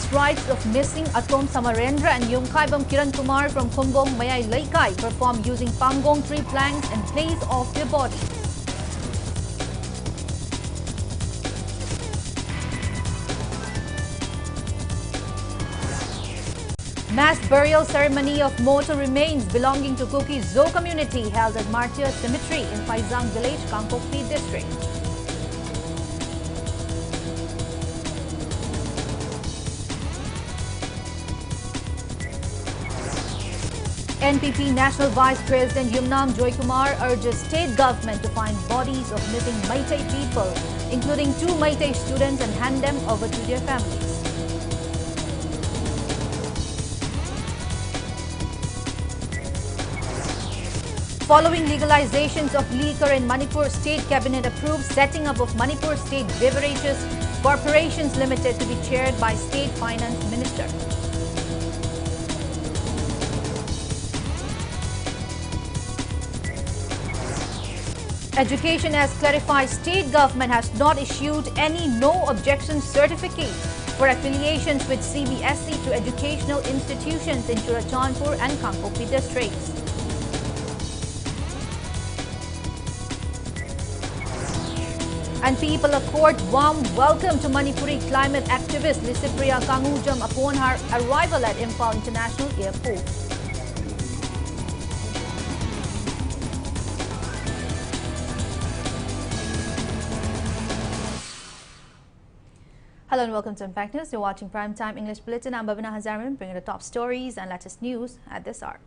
last rites of missing Atom Samarendra and Yumkaibam Kiran Kumar from Khumbong Mayai Laikai performed using pangong tree planks in place of their bodies. Mass burial ceremony of mortal remains belonging to Kuki Zo community held at Martyr Cemetery in Faizang village, Kangpokpi district. NPP National Vice President Yumnam Joykumar urges state government to find bodies of missing Meitei people, including 2 Meitei students, and hand them over to their families. Following legalizations of liquor in Manipur, State Cabinet approved setting up of Manipur State Beverages Corporations Limited to be chaired by State Finance Minister. Education has clarified state government has not issued any no objection certificate for affiliations with CBSE to educational institutions in Churachandpur and Kangpokpi districts. And people accord warm welcome to Manipuri climate activist Lisipriya Kangujam upon her arrival at Imphal International Airport. Hello and welcome to Impact News. You're watching Primetime English Bulletin. I'm BABINA, bringing the top stories and latest news at this hour.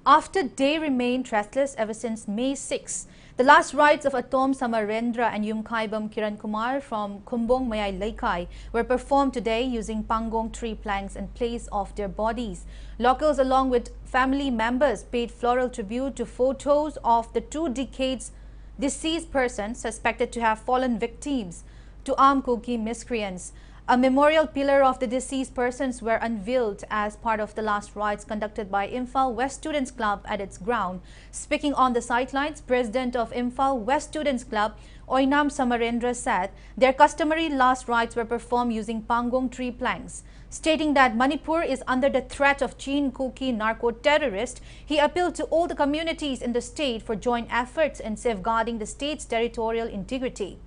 After they remained restless ever since May 6, the last rites of Atom Samarendra and Yumkaibam Kiran Kumar from Khumbong Mayai Laikai were performed today using pangong tree planks in place of their bodies. Locals along with family members paid floral tribute to photos of the 2 decades deceased persons suspected to have fallen victims to armed Kuki miscreants. A memorial pillar of the deceased persons were unveiled as part of the last rites conducted by Imphal West Students Club at its ground. Speaking on the sidelines, President of Imphal West Students Club, Oinam Samarendra, said their customary last rites were performed using pangong tree planks. Stating that Manipur is under the threat of Chin Kuki narco-terrorists, he appealed to all the communities in the state for joint efforts in safeguarding the state's territorial integrity.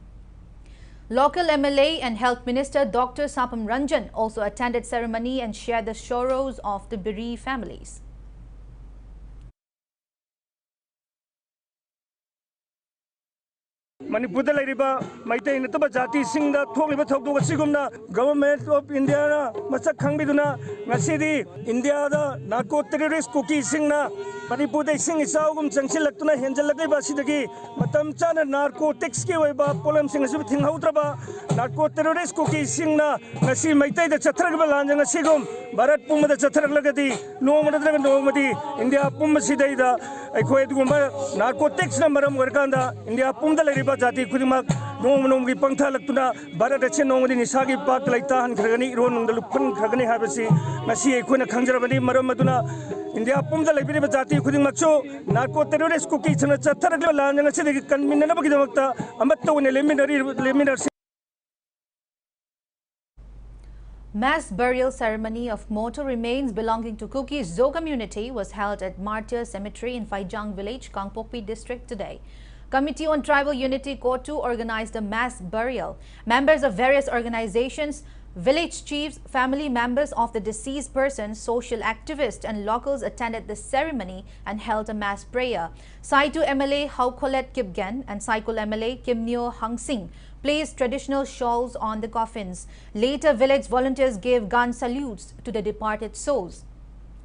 Local MLA and Health Minister Dr. Sapam Ranjan also attended ceremony and shared the sorrows of the bereaved families. Manipur da lairiba Meitei nataba jati singda thokliba thokdu sigumna Government of India masak khangbiduna ngasidi India da narco terrorist Kuki singna Manipur da sing isaugum changsilaktuna henjalagai basidagi matam chana narcotics ki oiba problem sing asu thinghautraba narco terrorist Kuki singna ngasi Meitei da chathragiba lanjanga sigum Bharat pumma da chathragлагadi nomada da nomadi India pumma sidai da aikoi dugumba narcotics na maram warkanda India pumda lairiba jati kudimak nom gi pangtha laktuna Bharat ache nomadi nisagi pak laita han khragani ron nungdalu phan khragani habasi ngasi aikoi na khangjarabani maram maduna India pumda laibiriba jati kudingmakcho narco terrorist Kuki chana chathragla lanjanga sidagi kanminna bagidamakta amatta one leminar. Mass burial ceremony of mortal remains belonging to Kuki Zo community was held at Martyr Cemetery in Faizang village, Kangpokpi district today. Committee on Tribal Unity Kotu organized a mass burial. Members of various organizations, village chiefs, family members of the deceased persons, social activists and locals attended the ceremony and held a mass prayer. Saitu MLA Haukolet Kipgen and Saikul MLA Kimnyo Hangsing placed traditional shawls on the coffins. Later, village volunteers gave gun salutes to the departed souls.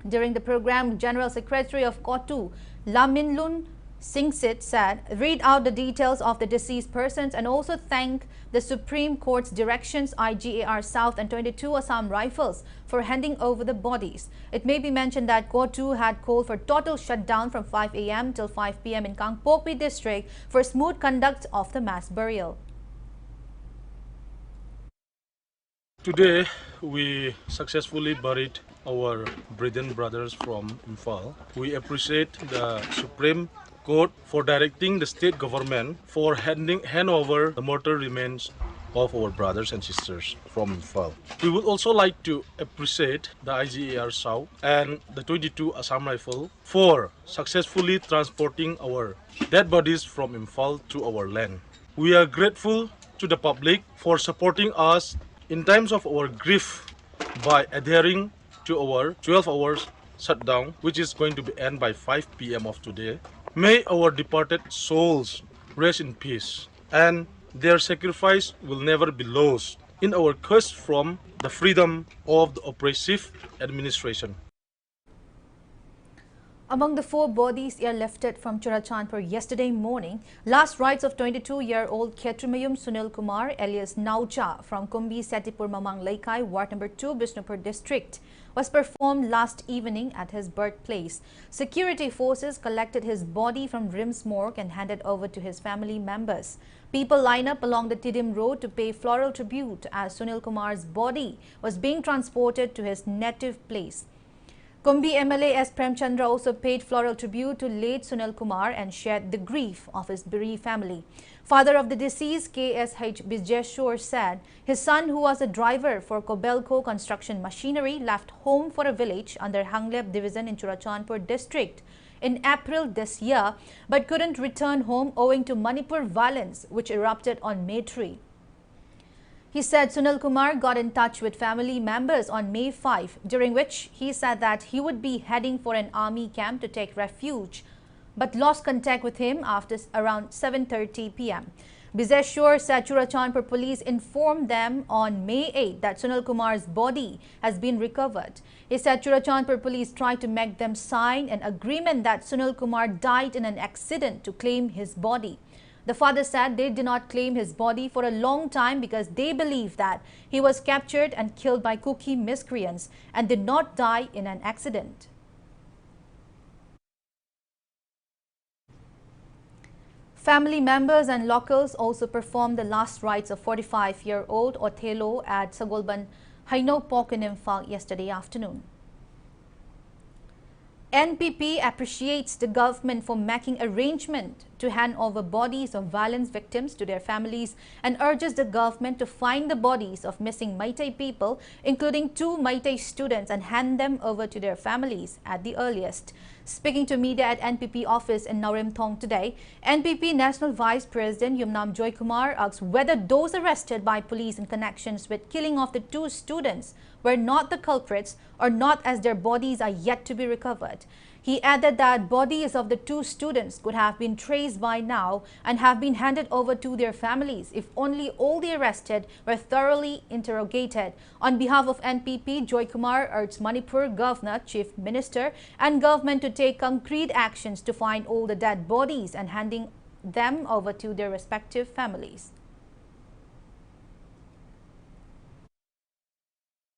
During the program, General Secretary of Kotu, Laminlun Singsit said, read out the details of the deceased persons and also thank the Supreme Court's directions, IGAR South and 22 Assam Rifles for handing over the bodies. It may be mentioned that Kotu had called for total shutdown from 5 a.m. till 5 p.m. in Kangpokpi district for smooth conduct of the mass burial. Today, we successfully buried our brethren brothers from Imphal. We appreciate the Supreme Court for directing the state government for hand over the mortal remains of our brothers and sisters from Imphal. We would also like to appreciate the IGAR South and the 22 Assam Rifle for successfully transporting our dead bodies from Imphal to our land. We are grateful to the public for supporting us in times of our grief by adhering to our 12 hours shutdown, which is going to be end by 5 p.m. of today. May our departed souls rest in peace, and their sacrifice will never be lost in our quest from the freedom of the oppressive administration. Among the 4 bodies airlifted from Churachandpur yesterday morning, last rites of 22-year-old HAJARIMAYUM Sunil Kumar alias Naucha from Kumbi Setipur Mamang Laikai, Ward number 2, Bishnupur district, was performed last evening at his birthplace. Security forces collected his body from Rims morgue and handed over to his family members. People lined up along the Tidim Road to pay floral tribute as Sunil Kumar's body was being transported to his native place. Kumbi MLA S. Premchandra also paid floral tribute to late Sunil Kumar and shared the grief of his bereaved family. Father of the deceased, KSH Bijeshwar, said his son, who was a driver for Kobelco construction machinery, left home for a village under Hanglep division in Churachandpur district in April this year, but couldn't return home owing to Manipur violence, which erupted on May 3. He said Sunil Kumar got in touch with family members on May 5, during which he said that he would be heading for an army camp to take refuge, but lost contact with him after around 7:30 p.m. Bijeshwar said Churachandpur police informed them on May 8 that Sunil Kumar's body has been recovered. He said Churachandpur police tried to make them sign an agreement that Sunil Kumar died in an accident to claim his body. The father said they did not claim his body for a long time because they believe that he was captured and killed by Kuki miscreants and did not die in an accident. Family members and locals also performed the last rites of 45-year-old Othello at Sagolban Haino Pok in Imphal yesterday afternoon. NPP appreciates the government for making arrangement to hand over bodies of violence victims to their families and urges the government to find the bodies of missing Meitei people, including 2 Meitei students, and hand them over to their families at the earliest. Speaking to media at NPP office in Narimthong today, NPP National Vice President Yumnam Joy Kumar asked whether those arrested by police in connections with killing of the 2 students were not the culprits or not, as their bodies are yet to be recovered. He added that bodies of the 2 students could have been traced by now and have been handed over to their families if only all the arrested were thoroughly interrogated. On behalf of NPP, Joy Kumar urged Manipur Governor, Chief Minister and government to take concrete actions to find all the dead bodies and handing them over to their respective families.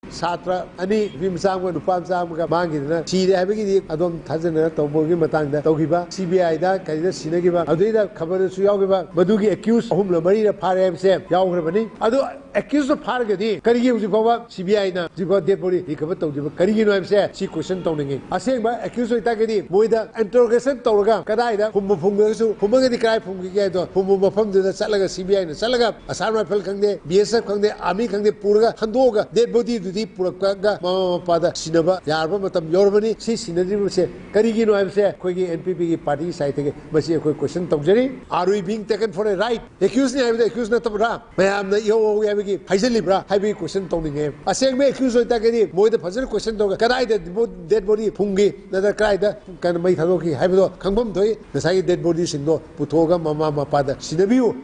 Satra ani vimsang ko nupam sam ka mangidna chide habigi adom thajana tawbogi matangda tawgiba CBI da kaida sinagiba aduida khabar su yawgiba madugi accused ahum la mari ra phare se yawgrabani adu accused phargadi karigi uji bawa CBI na jiba deputy ikaba tawdiba karigi no se si question tawningi asengba accused ita gadi moida interrogation tawraga kadaida humbu phungga su humba gadi kai phunggi ge do humbu mafam de chalaga CBI na chalaga Assam Rifle khangde BSF khangde army khangde purga handoga dead body Puraka Mama Pada Sinaba, Yarba Matam Yormani, Si Sinadi say, Karigino, I say, Kogi NPP party side, Masi a question Tomjeri. Are we being taken for a right? Accused me, I have the accused not of Ra. May I am the Yo, we have a Hazelibra, heavy question Tony game. I say, may accuse of Tagadi, more the puzzle question to Karai, that dead body, Pungi, the Kraida, can make Hadoki, Habido, Kangum Toy, the side dead bodies in no Putoga, Mama Pada, Sinabu.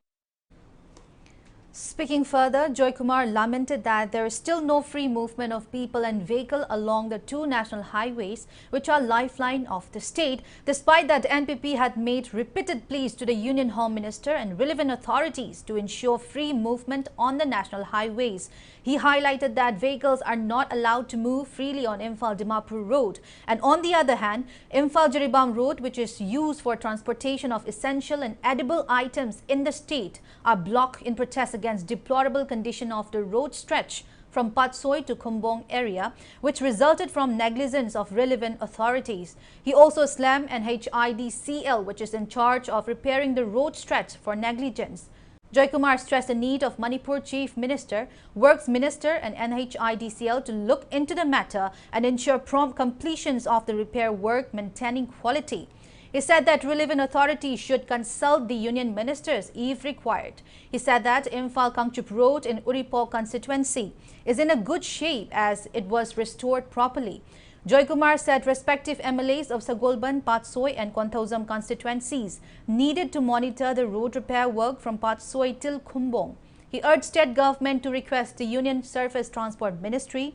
Speaking further, Joy Kumar lamented that there is still no free movement of people and vehicle along the 2 national highways, which are lifeline of the state, despite that NPP had made repeated pleas to the Union Home Minister and relevant authorities to ensure free movement on the national highways. He highlighted that vehicles are not allowed to move freely on Imphal-Dimapur Road, and on the other hand, Imphal-Jiribam Road, which is used for transportation of essential and edible items in the state, are blocked in protest against deplorable condition of the road stretch from Patsoi to Kumbong area, which resulted from negligence of relevant authorities. He also slammed NHIDCL, which is in charge of repairing the road stretch, for negligence. Joy Kumar stressed the need of Manipur Chief Minister, Works Minister and NHIDCL to look into the matter and ensure prompt completions of the repair work maintaining quality. He said that relevant authorities should consult the union ministers if required. He said that Imphal Kangchup Road in Uripok constituency is in a good shape as it was restored properly. Joy Kumar said respective MLAs of Sagolban, Patsoi and Konthauzam constituencies needed to monitor the road repair work from Patsoi till Khumbong. He urged state government to request the Union Surface Transport Ministry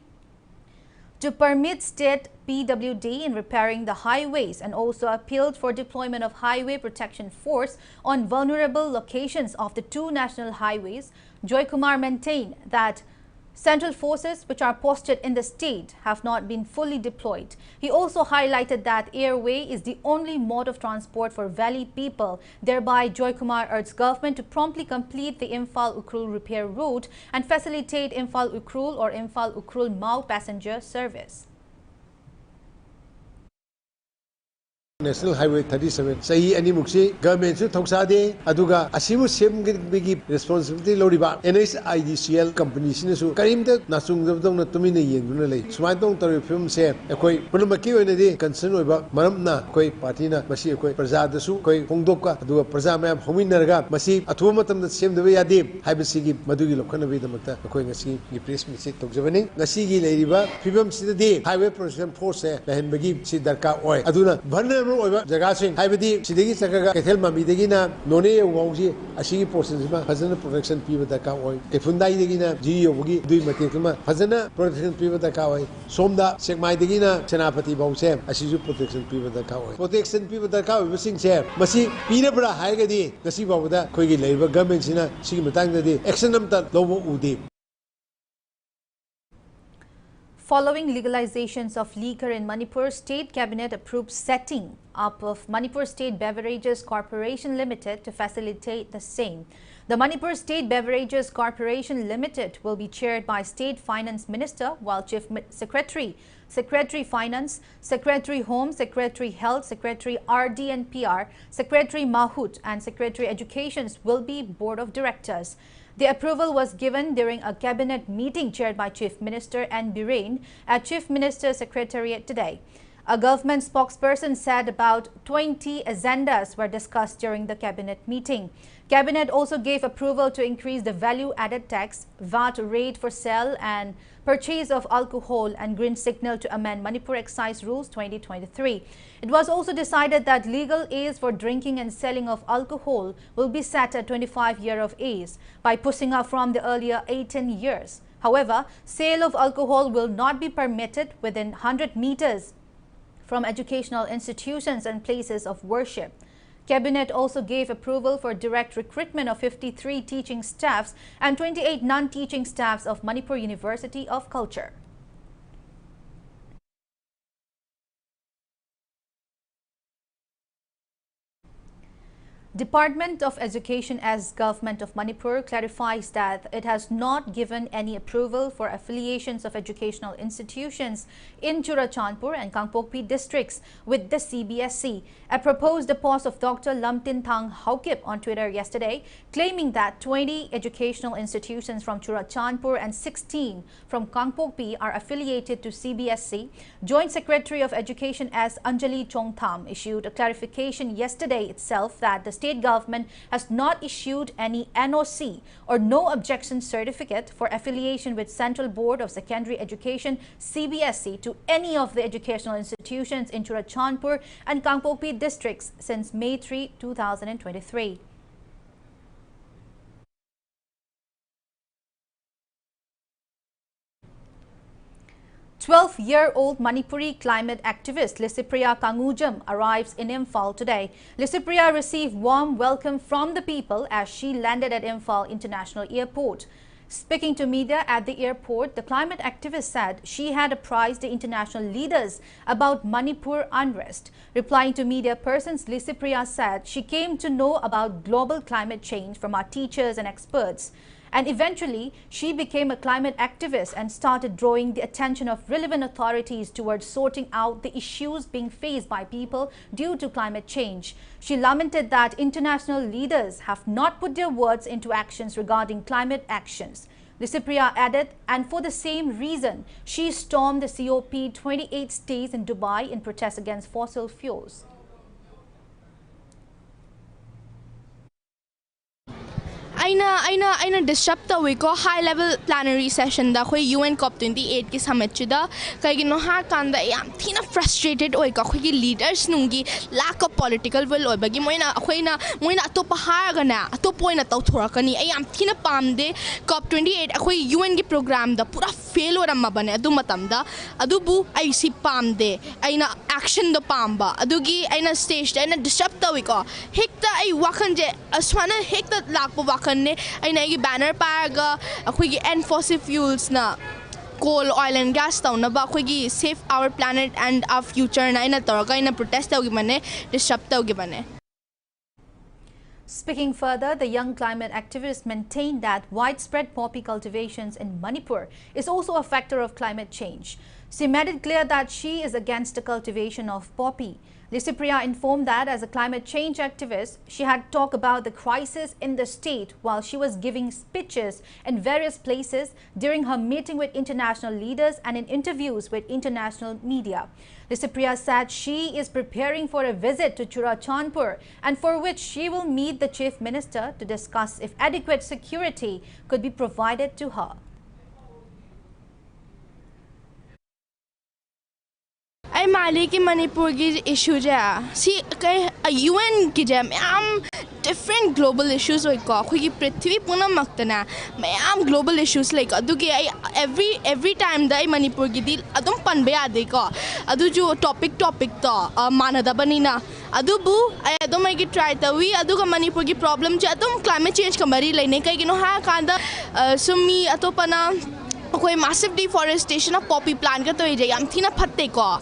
to permit state PWD in repairing the highways and also appealed for deployment of Highway Protection Force on vulnerable locations of the two national highways. Joy Kumar maintained that central forces which are posted in the state have not been fully deployed. He also highlighted that airway is the only mode of transport for valley people. Thereby, Joy Kumar urged government to promptly complete the Imphal-Ukhrul repair route and facilitate Imphal-Ukhrul or Imphal-Ukhrul-Mau passenger service. National Highway 37 sahi ani muksi government su thoksade aduga asimu sem gi responsibility loriba NHIDCL company sine su karimta nasung dong na tumina yenguna lei sumai tong tori film se ekoi punamaki oina di concern oiba maramna koi party na masi ekoi praja da su koi hongdokka aduga praja mayam hominarga masi athuma matam da sem deba yade haibasi gi madugi lokhana be damakta ekoi ngasi gi press message tokjabani ngasi gi leiriba fibam sida di highway protection force se lahen bagi si darka oi aduna bhanna Jagasing, Haibadi, Sidigi Saka, Ketel Mamidegina, None Wauji, Ashi portions, Hazana protection people that Kawai, Kefundai Degina, Giogi, Dui Matikuma, Hazana protection people that Kawai, Somda, Sekmai Degina, Chanapati Bausem, Ashizu protection people that Kawai. Protection people that Kawai, Sing Sam, Masi, Pinabra Hagadi, Nasiba, Kogi Labor, government Sina, Simatanga, Exenum that Lobo Udi. Following legalizations of liquor in Manipur, State Cabinet approved setting up of Manipur State Beverages Corporation Limited to facilitate the same. The Manipur State Beverages Corporation Limited will be chaired by State Finance Minister, while Chief Secretary, Secretary Finance, Secretary Home, Secretary Health, Secretary RD and PR, Secretary Mahut and Secretary Education will be Board of Directors. The approval was given during a cabinet meeting chaired by Chief Minister N. Birain at Chief Minister's Secretariat today. A government spokesperson said about 20 agendas were discussed during the cabinet meeting. Cabinet also gave approval to increase the value-added tax, VAT rate for sale and purchase of alcohol and green signal to amend Manipur Excise Rules 2023. It was also decided that legal age for drinking and selling of alcohol will be set at 25 years of age by pushing up from the earlier 18 years. However, sale of alcohol will not be permitted within 100 meters from educational institutions and places of worship. Cabinet also gave approval for direct recruitment of 53 teaching staffs and 28 non-teaching staffs of Manipur University of Culture. Department of Education as Government of Manipur clarifies that it has not given any approval for affiliations of educational institutions in Churachandpur and Kangpokpi districts with the CBSE. A proposed post of Dr. Lamtin Thang Haukip on Twitter yesterday, claiming that 20 educational institutions from Churachandpur and 16 from Kangpokpi are affiliated to CBSE. Joint Secretary of Education as Anjali Chongtham issued a clarification yesterday itself that the state government has not issued any NOC or no objection certificate for affiliation with Central Board of Secondary Education CBSE to any of the educational institutions in Churachandpur and Kangpokpi districts since May 3, 2023. 12-year-old Manipuri climate activist Lisipriya Kangujam arrives in Imphal today. Lisipriya received warm welcome from the people as she landed at Imphal International Airport. Speaking to media at the airport, the climate activist said she had apprised the international leaders about Manipur unrest. Replying to media persons, Lisipriya said she came to know about global climate change from our teachers and experts. And eventually, she became a climate activist and started drawing the attention of relevant authorities towards sorting out the issues being faced by people due to climate change. She lamented that international leaders have not put their words into actions regarding climate actions. Lysipriya added, and for the same reason, she stormed the COP28 stays in Dubai in protest against fossil fuels. Aina disrupt the high level plenary session da khoi UN COP28 ki summit chida kaigino ha kanda yam thina frustrated oi ka khoi leaders nungi lack of political will oi bagi moina atopa ha na atopa na tawthorakani ayam thina pamde COP28 khoi UN ki program da pura fail oramma bane adu matamda adubu ai si pamde aina action da pamba adugi aina stage da aina disrupt the ko hekta ai wakanje aswana hekta lakpa wakan I banner paraga end fossil fuels na coal, oil and gas na ba save our planet and our future na protest disrupt Speaking further, the young climate activist maintained that widespread poppy cultivations in Manipur is also a factor of climate change. She made it clear that she is against the cultivation of poppy. Lysipriya informed that as a climate change activist, she had talked about the crisis in the state while she was giving speeches in various places during her meeting with international leaders and in interviews with international media. Lysipriya said she is preparing for a visit to Churachandpur and for which she will meet the Chief Minister to discuss if adequate security could be provided to her. I mali ki Manipur ki issue ja see UN ki jam different global issues like khoi prithvi puna maktana mayam global issues like adugi every time dai Manipur ki dil adum panbe ade ko adu jo topic to manada banina adubu I adum ai ki try tawi aduga Manipur ki problem ja adum climate change ka mari laine kai gino ha kanda sumi atopana koi massive deforestation of poppy plant ka to yam thina phatte ko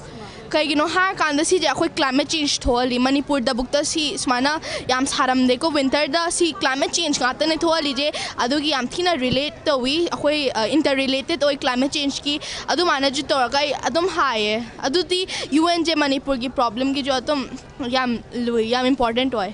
kaigino ha kanda si ja khoi climate change tholi Manipur da bukta si smana yam saram deko winter da si climate change ka tane tholi je adugi yam thina relate to wi khoi interrelated oi climate change ki adu manage to kai adum haye adu di UN je Manipur ki problem ki jo atum yam important oi.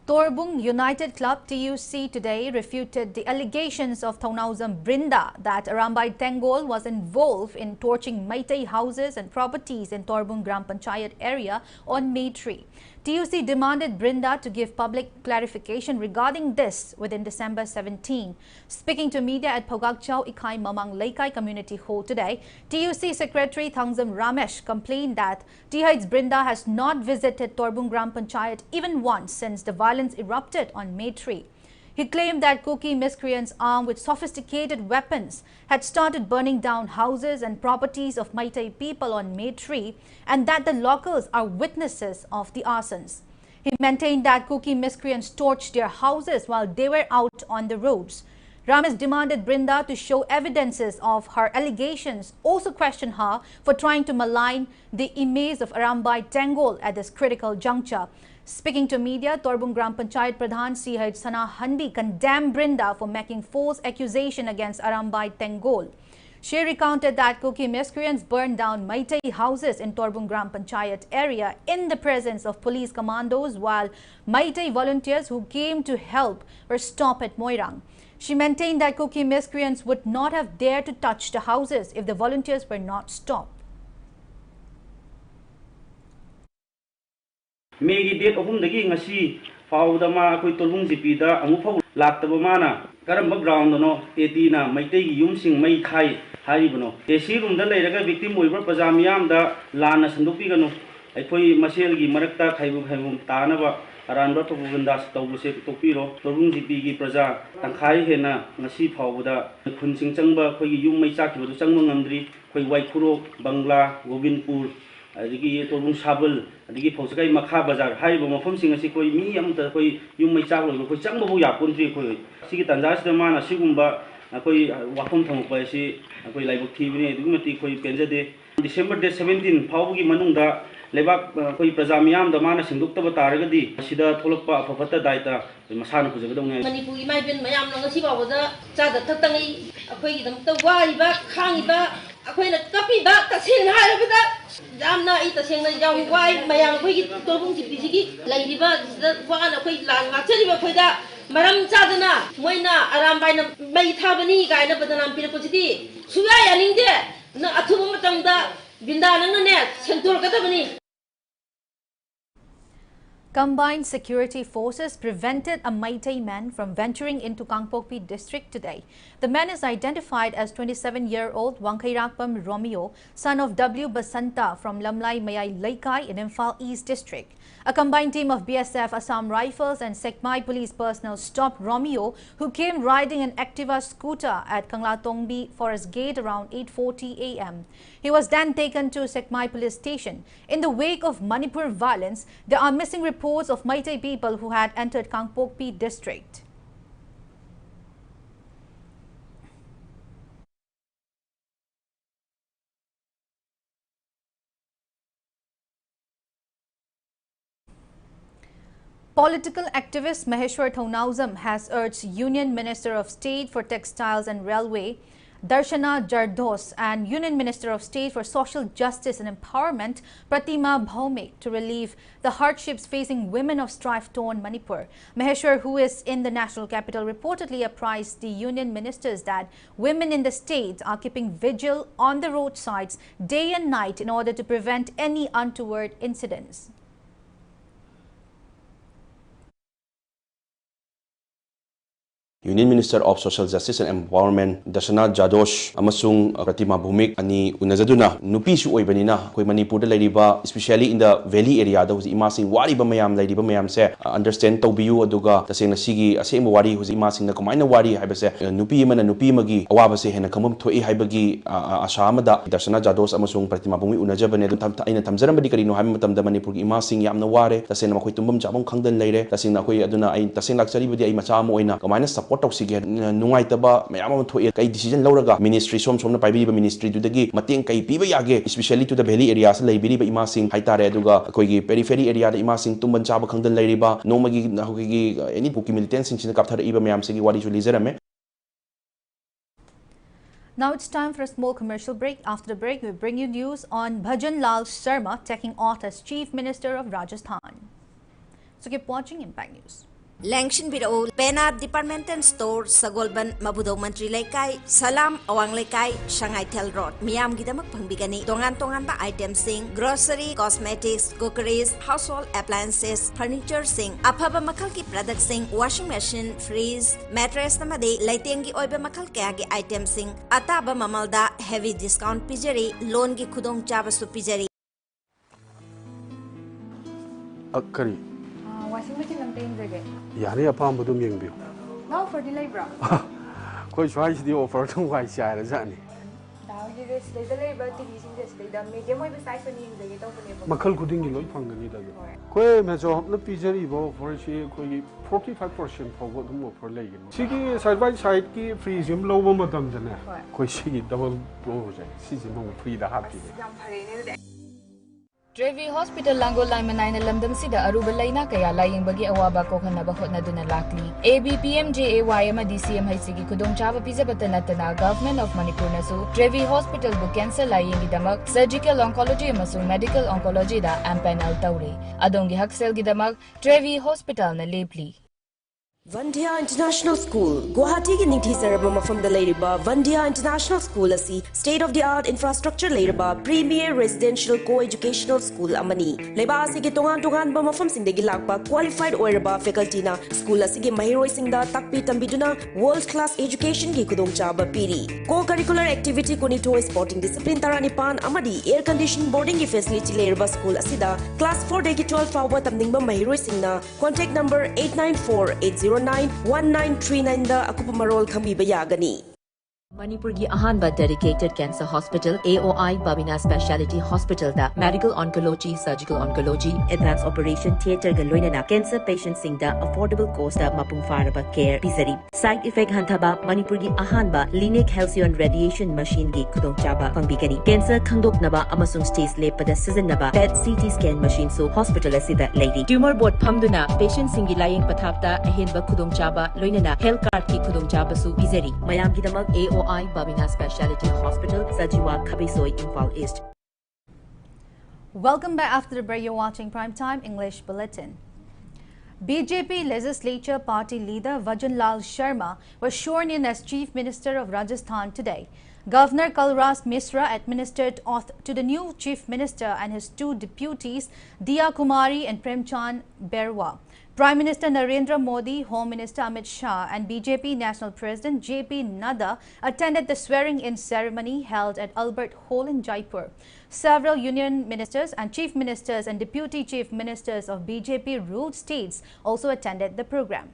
Torbung United Club TUC today refuted the allegations of Thaunauzam Brinda that Arambai Tengol was involved in torching Meitei houses and properties in Torbung Gram Panchayat area on May 3. TUC demanded Brinda to give public clarification regarding this within December 17. Speaking to media at Phogakchau Ikai Mamang Laikai Community Hall today, TUC Secretary Thangzam Ramesh complained that TH's Brinda has not visited Torbung Gram Panchayat even once since the violence erupted on May 3. He claimed that Kuki miscreants armed with sophisticated weapons had started burning down houses and properties of Meitei people on May 3 and that the locals are witnesses of the arsons. He maintained that Kuki miscreants torched their houses while they were out on the roads. Ramesh demanded Brinda to show evidences of her allegations, also questioned her for trying to malign the image of Arambai Tengol at this critical juncture. Speaking to media, Torbung Gram Panchayat Pradhan CH Sana Hanbi condemned Brinda for making false accusation against Arambai Tengol. She recounted that Kuki miscreants burned down Meitei houses in Torbung Gram Panchayat area in the presence of police commandos while Meitei volunteers who came to help were stopped at Moirang. She maintained that Kuki miscreants would not have dared to touch the houses if the volunteers were not stopped. Megi date of the ngasi fauda ma koi tolbung zipida amu phau laktaba mana karamba ground no etina maitei yum sing mai khai haribuno esi room da leiraga victim oiber pajamiam da lana sandupi gano akhoi masel gi marakta khaibu khaibum tanaba aranba to bugandas tawbuse topiro tolbung zipi gi praja tangkhai hena ngasi phauda khunsing changba khoi yum mai chakhibu changma ngamdri khoi waikhuro bangla gobinpur adigi tolbung sabal adigi phausakai makha bazar haibo mafam sing asi koi mi amta koi yum mai chak lo koi changba bu ya pundri koi sigi tanjas de mana sigumba koi wafam thangpa si koi laibuk thibini adugumati koi penjade December 17 phaugi manungda लेबाक कोई प्रजा मियाम दमाना सिंदुक्तब तारगदी सिदा थोलकपा अफफता दायता मसाना खुजगदोंगे मणिपुर माइबेन मयाम नंगसी बाबोदा चादा थक्तंगई अखोई दमत viva खांगिबा अखोइना Kapiva तसेंग हारबदा जामना आई तसेंगना जाम वाइ मयाम खोई तोबुंग जिपिसिगी लाइरिबा वान अखोई लान गाचरिबा खोइदा मरम चादना Moina आराम बाइना मै थाबनी गाइना बदनाम पिरपोसिदी सुया यानिंगदे न अथुबा मतंगदा बिंदा नंगने सेंतोल कदबनी. Combined security forces prevented a Meitei man from venturing into Kangpokpi district today. The man is identified as 27-year-old Wangkhairakpam Romeo, son of W. Basanta from Lamlai Mayai Laikai in Imphal East district. A combined team of BSF, Assam Rifles and Sekmai police personnel stopped Romeo, who came riding an Activa scooter at Kanglatongbi Forest Gate around 8:40 a.m. He was then taken to Sekmai police station. In the wake of Manipur violence, there are missing reports of Meitei people who had entered Kangpokpi district. Political activist Maheshwar Thaunauzam has urged Union Minister of State for Textiles and Railway Darshana Jardos and Union Minister of State for Social Justice and Empowerment Pratima Bhaumik to relieve the hardships facing women of strife-torn Manipur. Maheshwar, who is in the national capital, reportedly apprised the union ministers that women in the state are keeping vigil on the roadsides day and night in order to prevent any untoward incidents. Union Minister of Social Justice and Empowerment Darshana Jardos amasung Pratima Bhaumik ani unajaduna nupi su oibanina koi Manipur da lairiba especially in the valley area da huji ima sing wari ba mayam lairiba mayam se understand taubiyu aduga tasengna sigi asengba wari huji ima sing na kamaina wari haibase nupi mana nupi magi awaba se hena kamam thoi haibagi asha amada Darshana Jardos amasung Pratima Bhaumik unajabane aina thamjarambadi karino haim matamda Manipur gi ima sing yamna ware tasengna makoi tumbam chabam khangdan leire tasengna koi aduna ai taseng lakchari budi ai macha am oina kamaina support tausige nungaitaba mayam am thoi kai decision lauraga ministry somna paibi ministry dudagi mateng kai piba yage especially to the valley areas laibiri ba ima sing haitare aduga koi gi periphery area da ima sing tumban chaba khangdan lairiba nomagi gi any buki militants sing kapthar iba mayam sing wari ju lizarame. Now it's time for a small commercial break. After the break, we bring you news on Bhajan Lal Sharma taking oath as Chief Minister of Rajasthan. So keep watching Impact News. Langshin Biro, Pena Departmental Store, Sagolban, Mabudo Mantri Laikai, Salam, Awang Laikai, Shanghai Tel Road, Miam Gidamak Pangbigani, Tongan ba items sing, grocery, cosmetics, cookeries, household appliances, furniture sing, Apaba Makalki products sing, washing machine, freeze, mattress namade, Laitingi Oiba Makal Kayagi items sing, Ataba Mamalda, heavy discount pijari, loan gi Kudong Javasu pijari. Akari. Washing machine lamtain jage. Yani apam badum yengbiu. Now for delay bra. Koi choice di offer tung wai sai la jani. Now you this the labor TV sing this the medium oi size ni jage to ne. Makal kuding gi loi phangani da. Koi me jo na pijari bo for shi koi 45% forward dum offer lei gi. Sigi side by side ki free zoom low bo matam jana. Koi sigi double blow jai. Sigi mo free da happy. Yam phare ne. Trevi Hospital Langol Laimanai Lamdam Sida Aruba Laina Kaya Lying Bagi Awaba Kokana Bahotna Duna Lakli. ABPMJAYM DCM Haisigi Kudong Chava Pizabatanatana Government of Manipur Nasu Trevi Hospital Bu Cancer Lying Gidamak Surgical Oncology Masu Medical Oncology Da Ampanal Tauri. Adongi Haksel Gidamak Trevi Hospital Na Lepli. Vandia International School, Guwahati ki ningthi sarabama from the Lairiba, Vandia International School asi, state-of-the-art infrastructure Lairiba, premier residential co-educational school amani. Laiba asi ki tongan bama from sindegi lakpa, qualified oiraba faculty na, school asi ki mahiroi singda takpi tambiduna, world-class education ki kudong chaba piri. Co-curricular activity kunito sporting discipline taranipan amadi, air-conditioned boarding ki facility Lairiba school asida, class 4 degi 12 fawa tamdingba mahiroi singna, contact number 894-809-1939 da akupa marol khambiba yagani. Manipur ki ahanba dedicated cancer hospital AOI BABINA Specialty Hospital da medical oncology, surgical oncology, advanced operation theater ga loinana cancer patients sing da affordable cost da mapung faraba care pisari. Side effect hantaba Manipur ki ahanba Lineage Halcyon radiation machine gi khudong chaba pangbigani. Cancer khangdoknaba amasung stage lepada sizinaba PET CT scan machine so hospital asida lady. Tumor board phamduna patient singi laying pathapta ahenba khudong chaba loinana health card ki khudong chaba su pisari. Mayam ki damak AOI BABINA Specialty Hospital, Sajiwa, Kabisoi, Imphal East. Welcome back after the break. You're watching Primetime English Bulletin. BJP Legislature Party leader Vajanlal Sharma was sworn in as Chief Minister of Rajasthan today. Governor Kalras Misra administered oath to the new Chief Minister and his two deputies, Diya Kumari and Premchand Berwa. Prime Minister Narendra Modi, Home Minister Amit Shah and BJP National President JP Nadda attended the swearing-in ceremony held at Albert Hall in Jaipur. Several union ministers and chief ministers and deputy chief ministers of BJP-ruled states also attended the program.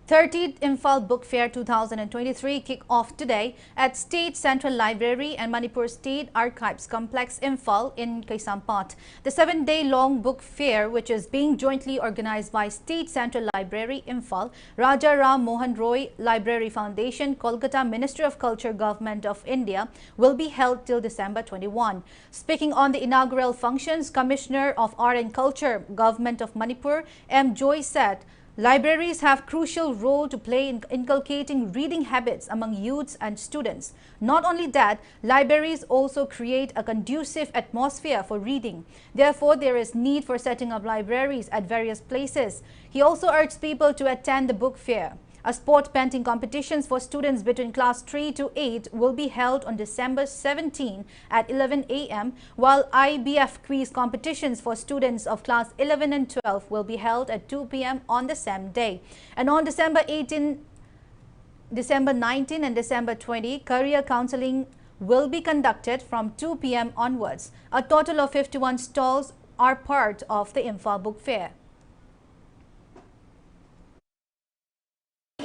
30th Imphal Book Fair 2023 kick off today at State Central Library and Manipur State Archives Complex Imphal in Kaisampat. The 7-day-long book fair, which is being jointly organized by State Central Library Imphal, Raja Ram Mohan Roy Library Foundation, Kolkata Ministry of Culture, Government of India, will be held till December 21. Speaking on the inaugural functions, Commissioner of Art and Culture, Government of Manipur, M. Joy said, libraries have crucial role to play in inculcating reading habits among youths and students. Not only that, libraries also create a conducive atmosphere for reading. Therefore, there is need for setting up libraries at various places. He also urged people to attend the book fair. A sport painting competitions for students between class 3 to 8 will be held on December 17 at 11 a.m. while IBF quiz competitions for students of class 11 and 12 will be held at 2 p.m. on the same day. And on December 18, December 19 and December 20, career counseling will be conducted from 2 p.m. onwards. A total of 51 stalls are part of the Imphal Book Fair.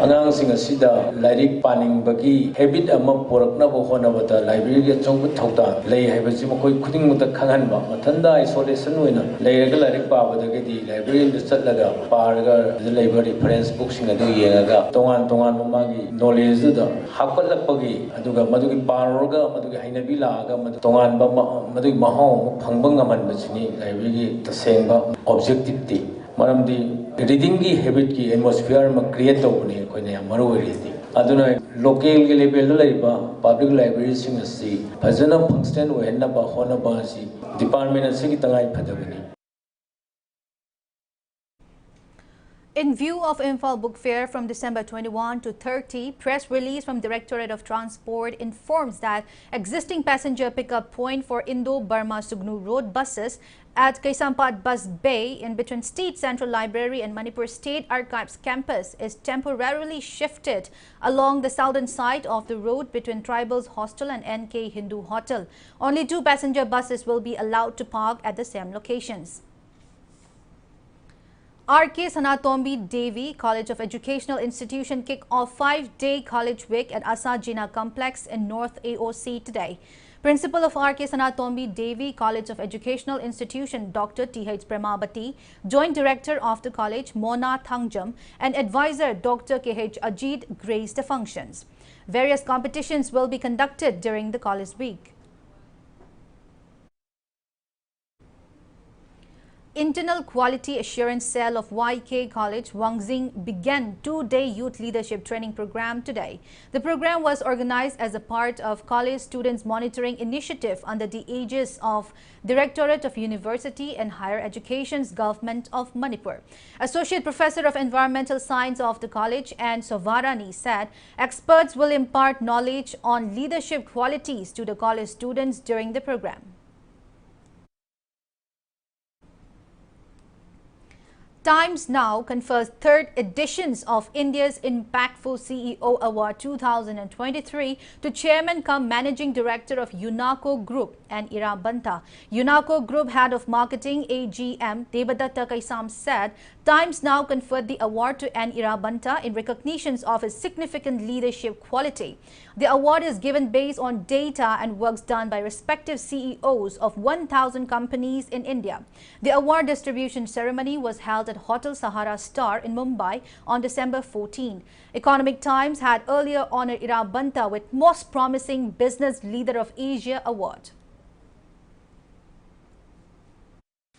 ꯑꯉꯥꯡꯁꯤꯡ ꯑꯁꯤꯗ ꯂꯥꯏꯔꯤꯛ ꯄꯥꯅꯤꯡꯕꯒꯤ habit ꯑꯃ ꯄꯨꯔꯛꯅꯕ ꯍꯣꯠꯅꯕꯗ ꯂꯥꯏꯕ꯭ꯔꯦꯔꯤꯒꯤ ꯑꯆꯧꯕ ꯊꯧꯗꯥꯡ ꯂꯩ ꯍꯥꯏꯕꯁꯤ ꯃꯈꯣꯏ ꯈꯨꯗꯤꯡꯃꯛꯇ ꯈꯪꯍꯟꯕ ꯃꯊꯟꯗ ꯑꯥꯏꯁꯣꯂꯦꯁꯟ ꯑꯣꯏꯅ ꯂꯩꯔꯒ ꯂꯥꯏꯔꯤꯛ ꯄꯥꯕꯗꯒꯤꯗꯤ ꯂꯥꯏꯕ꯭ꯔꯦꯔꯤꯗ ꯆꯠꯂꯒ ꯄꯥꯔꯒ ꯑꯗꯨꯗ ꯂꯩꯕ ꯔꯤꯐꯔꯦꯟꯁ ꯕꯨꯛꯁꯤꯡ ꯑꯗꯨ ꯌꯦꯡꯉꯒ ꯇꯣꯉꯥꯟ ꯇꯣꯉꯥꯟꯕ ꯃꯥꯒꯤ ꯅꯣꯂꯦꯖꯗꯨꯗ ꯍꯥꯞꯀꯠꯂꯛꯄꯒꯤ ꯑꯗꯨꯒ ꯃꯗꯨꯒꯤ ꯄꯥꯔꯨꯔꯒ ꯃꯗꯨꯒꯤ ꯍꯩꯅꯕꯤ ꯂꯥꯛꯑꯒ ꯃꯗꯨ ꯇꯣꯉꯥꯟꯕ ꯃꯗꯨꯒꯤ ꯃꯍꯥꯎ ꯑꯃ ꯐꯪꯕ ꯉꯝꯍꯟꯕꯁꯤꯅꯤ ꯂꯥꯏꯕ꯭ꯔꯦꯔꯤꯒꯤ ꯇꯁꯦꯡꯕ ꯑꯣꯕꯖꯦꯛꯇꯤꯚꯇꯤ ꯃꯔꯝꯗꯤ ꯔꯤꯗꯤꯡꯒꯤ ꯍꯦꯕꯤꯠꯀꯤ ꯑꯦꯠꯃꯣꯁꯐꯤꯌꯔ ꯑꯃ ꯀ꯭ꯔꯤꯌꯦꯠ ꯇꯧꯕꯅꯤ ꯑꯩꯈꯣꯏꯅ ꯌꯥꯝ ꯃꯔꯨ ꯑꯣꯏꯔꯤꯗꯤ ꯑꯗꯨꯅ ꯂꯣꯀꯦꯜꯒꯤ ꯂꯦꯚꯦꯜꯗ ꯂꯩꯕ ꯄꯕ꯭ꯂꯤꯛ ꯂꯥꯏꯕ꯭ꯔꯦꯔꯤꯁꯤꯡ ꯑꯁꯤ ꯐꯖꯅ ꯐꯪꯁꯅꯦꯜ ꯑꯣꯏꯍꯟꯅꯕ ꯍꯣꯠꯅꯕ ꯑꯁꯤ ꯗꯤꯄꯥꯔꯠꯃꯦꯟꯠ ꯑꯁꯤꯒꯤ ꯇꯉꯥꯏ ꯐꯗꯕꯅꯤ. In view of Imphal Book Fair from December 21 to 30, press release from Directorate of Transport informs that existing passenger pickup point for Indo-Burma Sugnu Road buses at Kaisampat Bus Bay in between State Central Library and Manipur State Archives campus is temporarily shifted along the southern side of the road between Tribals Hostel and NK Hindu Hotel. Only 2 passenger buses will be allowed to park at the same locations. R.K. Sanatombi Devi College of Educational Institution kick off 5-day college week at Asajina Complex in North AOC today. Principal of R.K. Sanatombi Devi College of Educational Institution Dr. T.H. Premabati, Joint Director of the college Mona Thangjam and Advisor Dr. K.H. Ajit graced the functions. Various competitions will be conducted during the college week. Internal Quality Assurance Cell of YK College, Wangzing began 2-day youth leadership training program today. The program was organized as a part of College Students Monitoring Initiative under the aegis of Directorate of University and Higher Education's Government of Manipur. Associate Professor of Environmental Science of the college and Sovarani said experts will impart knowledge on leadership qualities to the college students during the program. Times Now confers third editions of India's Impactful CEO Award 2023 to Chairman cum Managing Director of UNACO Group and Ira Banta. UNACO Group Head of Marketing AGM Devadatta Kaisam said Times Now conferred the award to N. Ira Banta in recognition of his significant leadership quality. The award is given based on data and works done by respective CEOs of 1,000 companies in India. The award distribution ceremony was held at Hotel Sahara Star in Mumbai on December 14. Economic Times had earlier honored Ira Banta with Most Promising Business Leader of Asia award.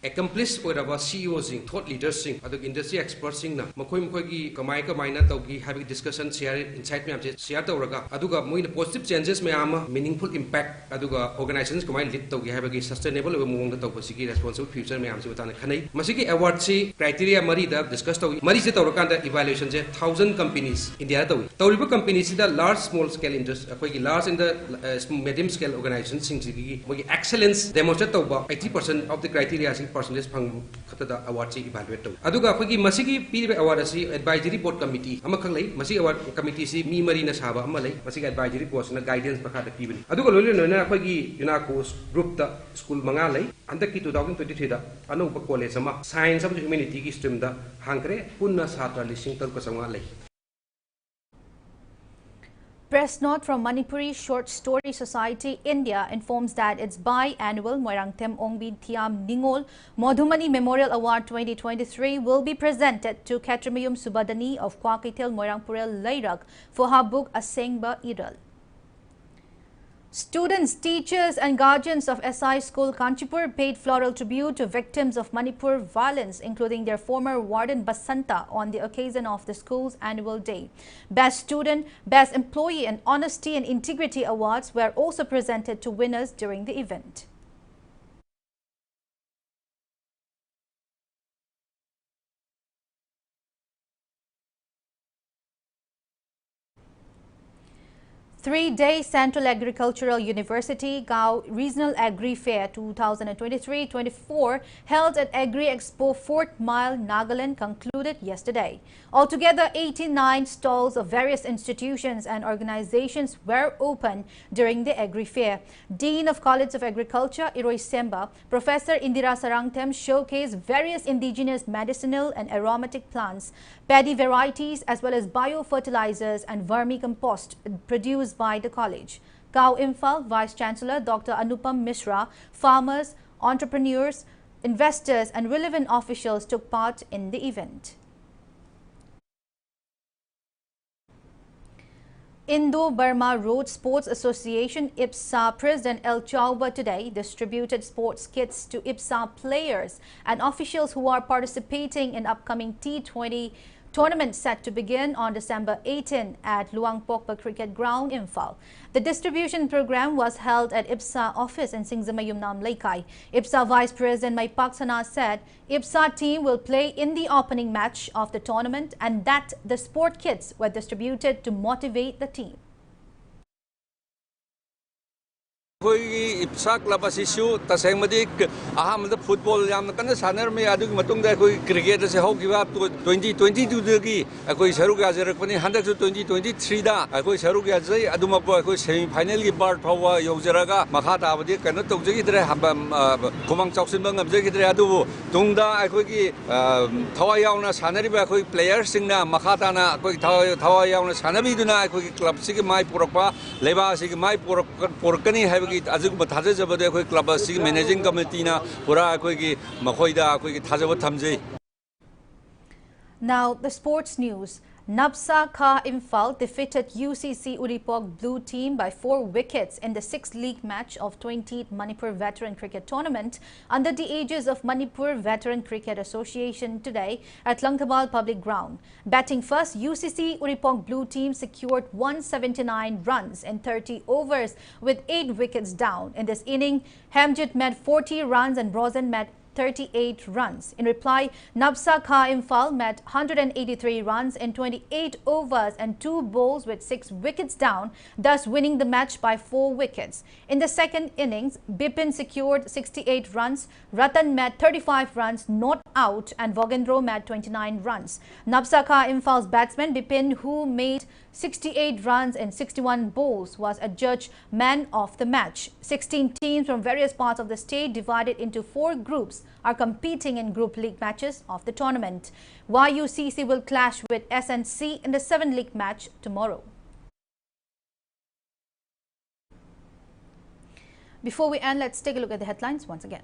Accomplished or CEOs, thought leaders, industry experts, kamai taugi having discussion share insight share tawraga aduga moina positive changes mayama meaningful impact aduga organizations kamai lead taugi having sustainable mong tawbasigi responsible future mayam sibutana khanai masigi award si criteria mari da discuss tawi mari se tawrakanda evaluation je 1000 companies india tawi tawriba companies da large small scale industry akoigi large in the medium scale organizations singigi mogi excellence demonstrate tawba 80% of the criteria percentage phang khatada award si evaluate to aduga akogi masigi piribe award si advisory board committee amakhang lei masigi award committee si mi mari na saba ama lei masigi advisory board na guidance pakha da pibani aduga lole no na akogi UNACO group ta school manga lei andaki 2023 da anupa college ama science of humanity ki stream da hangre punna satra lising tar ko sanga lei. Press note from Manipuri Short Story Society India informs that its biannual Moirangthem Ongbi Thiam Ningol Modhumani Memorial Award 2023 will be presented to HAJARIMAYUM Subadani of Kwakitel Moirangpurel Leirak for her book Asengba Iral. Students, teachers and guardians of SI School Kanchipur paid floral tribute to victims of Manipur violence, including their former warden Basanta, on the occasion of the school's annual day. Best Student, Best Employee and Honesty and Integrity Awards were also presented to winners during the event. Three-day Central Agricultural University Gao Regional Agri Fair 2023-24 held at Agri Expo Fort Mile, Nagaland concluded yesterday. Altogether, 89 stalls of various institutions and organizations were open during the Agri Fair. Dean of College of Agriculture, Iroy Semba, Professor Indira Sarangthem showcased various indigenous medicinal and aromatic plants, paddy varieties as well as biofertilizers and vermicompost produced by the college. Gao Imphal Vice Chancellor Dr. Anupam Mishra, farmers, entrepreneurs, investors and relevant officials took part in the event. Indo-Burma Road Sports Association IPSA President El Chauba today distributed sports kits to IPSA players and officials who are participating in upcoming T20 tournament set to begin on December 18 at Luang Pokpa Cricket Ground, Imphal. The distribution program was held at IPSA office in Singzamayum Nam Laikai. IPSA Vice President Maipak Sana said IPSA team will play in the opening match of the tournament and that the sport kits were distributed to motivate the team. Koi IPSA club asisu taseng madi aham the football yam kana sanar me adu matung da koi cricket se ho kiwa 2022 gi koi saru ga jarak pani handak 2023 da koi saru ga jai adu ma koi semi final gi part phawa yojaraga makha ta badi kana tawjagi dre komang chawsin bang amjagi dre adu tungda koi gi thawai yauna sanari ba koi players singna makha ta na koi thawai yauna sanabi duna koi club sig mai purakpa leba sig mai porkani have club managing committee Now the sports news. Nabsa Ka Imphal defeated UCC Uripok Blue Team by 4 wickets in the 6th league match of 20th Manipur Veteran Cricket Tournament under the aegis of Manipur Veteran Cricket Association today at Langkabal Public Ground. Batting first, UCC Uripok Blue Team secured 179 runs in 30 overs with 8 wickets down. In this inning, Hamjit made 40 runs and Brozen made 38 runs. In reply, Nabsa Kha Imphal met 183 runs in 28 overs and 2 bowls with 6 wickets down, thus winning the match by 4 wickets. In the second innings, Bipin secured 68 runs, Ratan met 35 runs not out and Vogendro met 29 runs. Nabsa Kha Imphal's batsman Bipin, who made 68 runs in 61 bowls, was adjudged man of the match. 16 teams from various parts of the state, divided into 4 groups, are competing in group league matches of the tournament. YUCC will clash with SNC in the 7th league match tomorrow. Before we end, let's take a look at the headlines once again.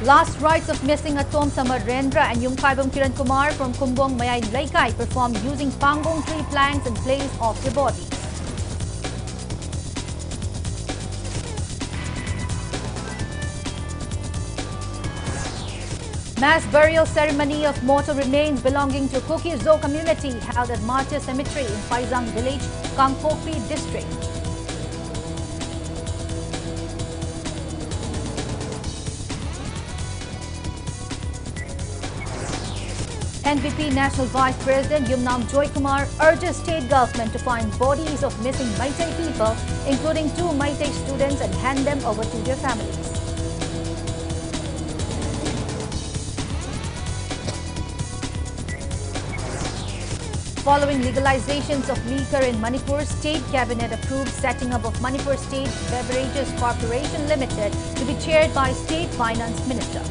Last rites of missing Atom Samarendra and Yumkaibam Kiran Kumar from Kumbong Mayai Laikai performed using pangong tree planks in place of their bodies. Mass burial ceremony of mortal remains belonging to Kuki Zo community held at Martyr Cemetery in Paizang village, Kangpokpi district. NPP National Vice President Yumnam Joy Kumar urges state government to find bodies of missing Meitei people, including 2 Meitei students, and hand them over to their families. Following legalizations of liquor in Manipur, State Cabinet approved setting up of Manipur State Beverages Corporation Limited to be chaired by State Finance Minister.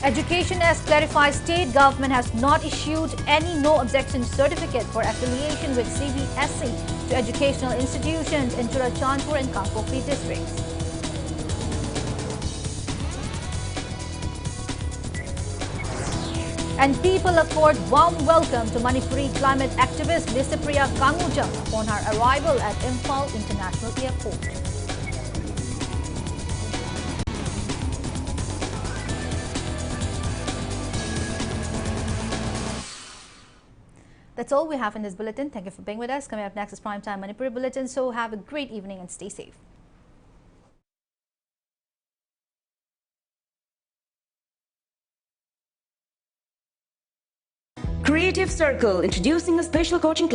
Education has clarified state government has not issued any no objection certificate for affiliation with CBSE to educational institutions in Churachandpur and Kangpokpi districts. And people accord warm welcome to Manipuri climate activist Lisapriya Kangujam upon her arrival at Imphal International Airport. That's all we have in this bulletin. Thank you for being with us. Coming up next is Primetime Manipuri Bulletin. So have a great evening and stay safe. Creative Circle introducing a special coaching class